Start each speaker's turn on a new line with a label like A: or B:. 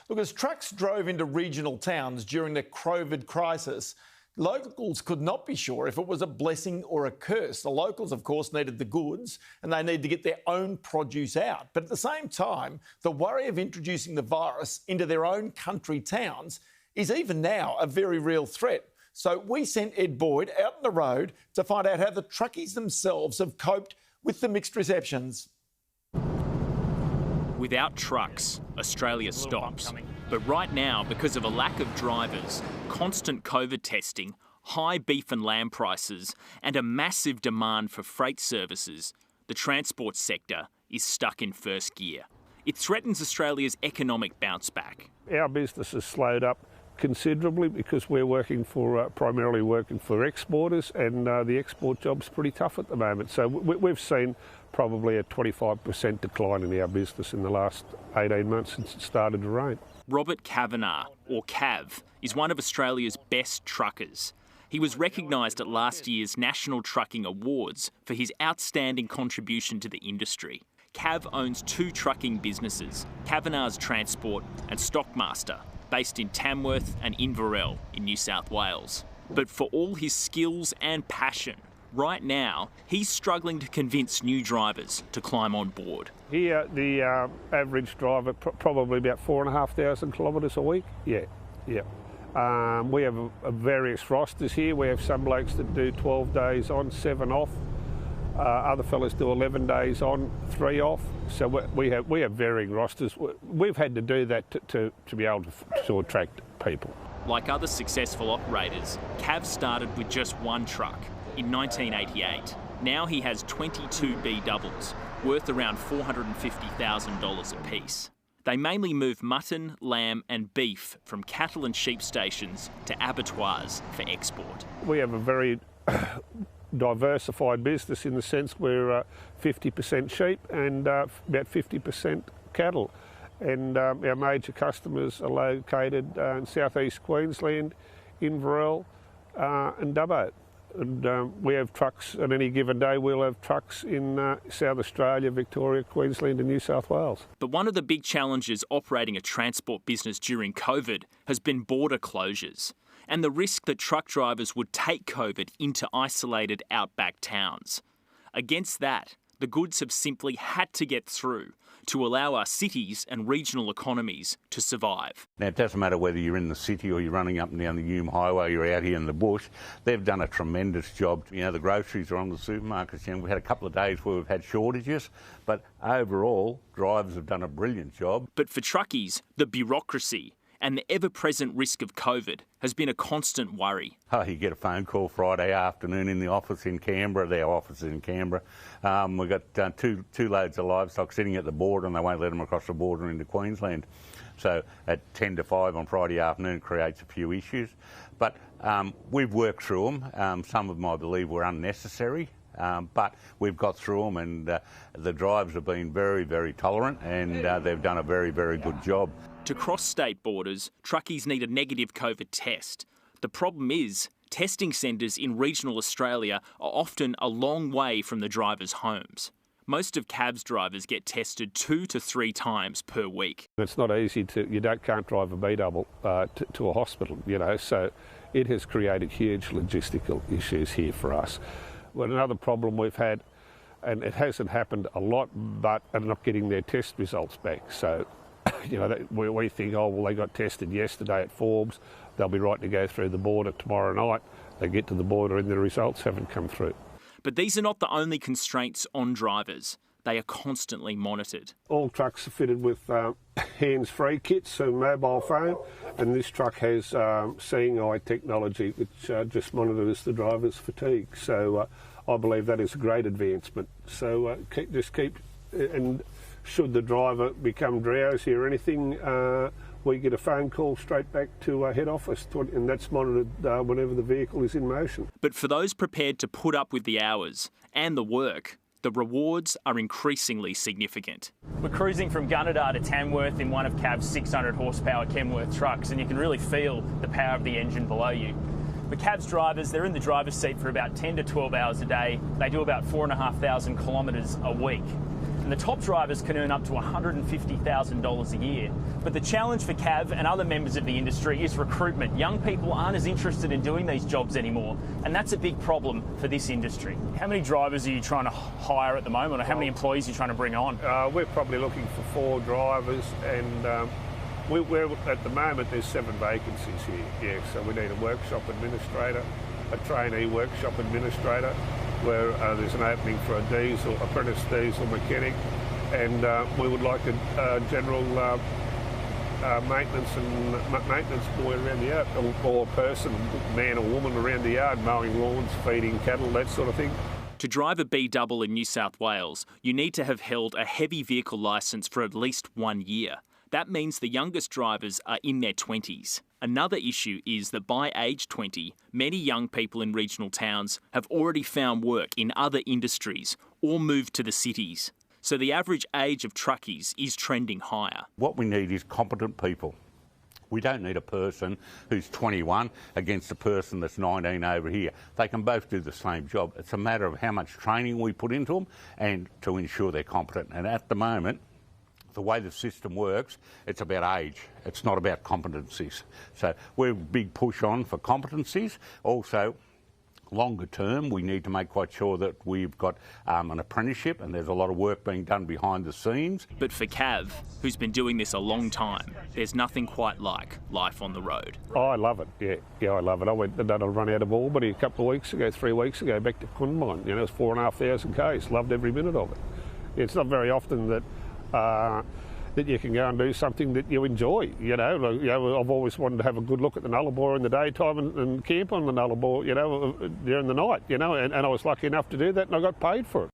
A: Look, as trucks drove into regional towns during the COVID crisis, locals could not be sure if it was a blessing or a curse. The locals, of course, needed the goods and they need to get their own produce out. But at the same time, the worry of introducing the virus into their own country towns is even now a very real threat. So we sent Ed Boyd out on the road to find out how the truckies themselves have coped with the mixed receptions.
B: Without trucks, Australia stops. But right now, because of a lack of drivers, constant COVID testing, high beef and lamb prices, and a massive demand for freight services, the transport sector is stuck in first gear. It threatens Australia's economic bounce back.
C: Our business has slowed up considerably because we're primarily working for exporters, and the export job's pretty tough at the moment. So we've seen probably a 25% decline in our business in the last 18 months since it started to rain.
B: Robert Cavanagh, or Cav, is one of Australia's best truckers. He was recognised at last year's National Trucking Awards for his outstanding contribution to the industry. Cav owns two trucking businesses, Cavanagh's Transport and Stockmaster, based in Tamworth and Inverell in New South Wales. But for all his skills and passion, right now he's struggling to convince new drivers to climb on board.
C: Here, the average driver probably about 4,500 kilometres a week. Yeah. We have various rosters here. We have some blokes that do 12 days on, 7 off. Other fellas do 11 days on, 3 off. So we have varying rosters. We've had to do that to be able to attract people.
B: Like other successful operators, Cav started with just one truck in 1988. Now he has 22 B doubles, worth around $450,000 apiece. They mainly move mutton, lamb and beef from cattle and sheep stations to abattoirs for export.
C: We have a very diversified business in the sense we're 50% sheep and about 50% cattle. And our major customers are located in southeast Queensland, Inverell and Dubbo. And we have trucks on any given day. We'll have trucks in South Australia, Victoria, Queensland and New South Wales.
B: But one of the big challenges operating a transport business during COVID has been border closures and the risk that truck drivers would take COVID into isolated outback towns. Against that, the goods have simply had to get through to allow our cities and regional economies to survive.
D: Now, it doesn't matter whether you're in the city or you're running up and down the Hume Highway, you're out here in the bush. They've done a tremendous job. You know, the groceries are on the supermarkets. You know, we had a couple of days where we've had shortages, but overall, drivers have done a brilliant job.
B: But for truckies, the bureaucracy and the ever-present risk of COVID has been a constant worry.
D: Oh, you get a phone call Friday afternoon in the office in Canberra. Their office is in Canberra. We've got two loads of livestock sitting at the border and they won't let them across the border into Queensland. So at 10 to 5 on Friday afternoon creates a few issues. But we've worked through them. Some of them, I believe, were unnecessary. But we've got through them and the drivers have been very, very tolerant and they've done a very, very good job.
B: To cross state borders, truckies need a negative COVID test. The problem is, testing centres in regional Australia are often a long way from the drivers' homes. Most of Cav's drivers get tested 2 to 3 times per week.
C: It's not easy can't drive a B-double to a hospital, you know, so it has created huge logistical issues here for us. Well, another problem we've had, and it hasn't happened a lot, but are not getting their test results back. So, you know, we think, oh, well, they got tested yesterday at Forbes, they'll be right to go through the border tomorrow night. They get to the border and the results haven't come through.
B: But these are not the only constraints on drivers. They are constantly monitored.
C: All trucks are fitted with hands-free kits, so mobile phone, and this truck has seeing eye technology, which just monitors the driver's fatigue. So I believe that is a great advancement. So keep, and should the driver become drowsy or anything, we get a phone call straight back to our head office, and that's monitored whenever the vehicle is in motion.
B: But for those prepared to put up with the hours and the work, the rewards are increasingly significant.
E: We're cruising from Gunnedah to Tamworth in one of Cav's 600 horsepower Kenworth trucks, and you can really feel the power of the engine below you. But Cav's drivers, they're in the driver's seat for about 10 to 12 hours a day. They do about 4,500 kilometres a week. and the top drivers can earn up to $150,000 a year. But the challenge for Cav and other members of the industry is recruitment. Young people aren't as interested in doing these jobs anymore, and that's a big problem for this industry. How many drivers are you trying to hire at the moment, or how many employees are you trying to bring on?
C: We're probably looking for 4 drivers, and we're at the moment there's 7 vacancies here. Yeah, so we need a workshop administrator, a trainee workshop administrator, where there's an opening for a apprentice diesel mechanic, and we would like a general maintenance boy around the yard, or person, man or woman around the yard, mowing lawns, feeding cattle, that sort of thing.
B: To drive a B-double in New South Wales, you need to have held a heavy vehicle licence for at least 1 year. That means the youngest drivers are in their 20s. Another issue is that by age 20, many young people in regional towns have already found work in other industries or moved to the cities. So the average age of truckies is trending higher.
D: What we need is competent people. We don't need a person who's 21 against a person that's 19 over here. They can both do the same job. It's a matter of how much training we put into them and to ensure they're competent. And at the moment, the way the system works, it's about age. It's not about competencies. So we're a big push on for competencies. Also, longer term, we need to make quite sure that we've got an apprenticeship, and there's a lot of work being done behind the scenes.
B: But for Cav, who's been doing this a long time, there's nothing quite like life on the road.
C: Oh, I love it. Yeah, I love it. I went and done a run out of Albany a couple of weeks ago, 3 weeks ago, back to Conmine. You know, it was 4,500 k's. Loved every minute of it. It's not very often that that you can go and do something that you enjoy. You know, I've always wanted to have a good look at the Nullarbor in the daytime and camp on the Nullarbor, you know, during the night, you know, and I was lucky enough to do that, and I got paid for it.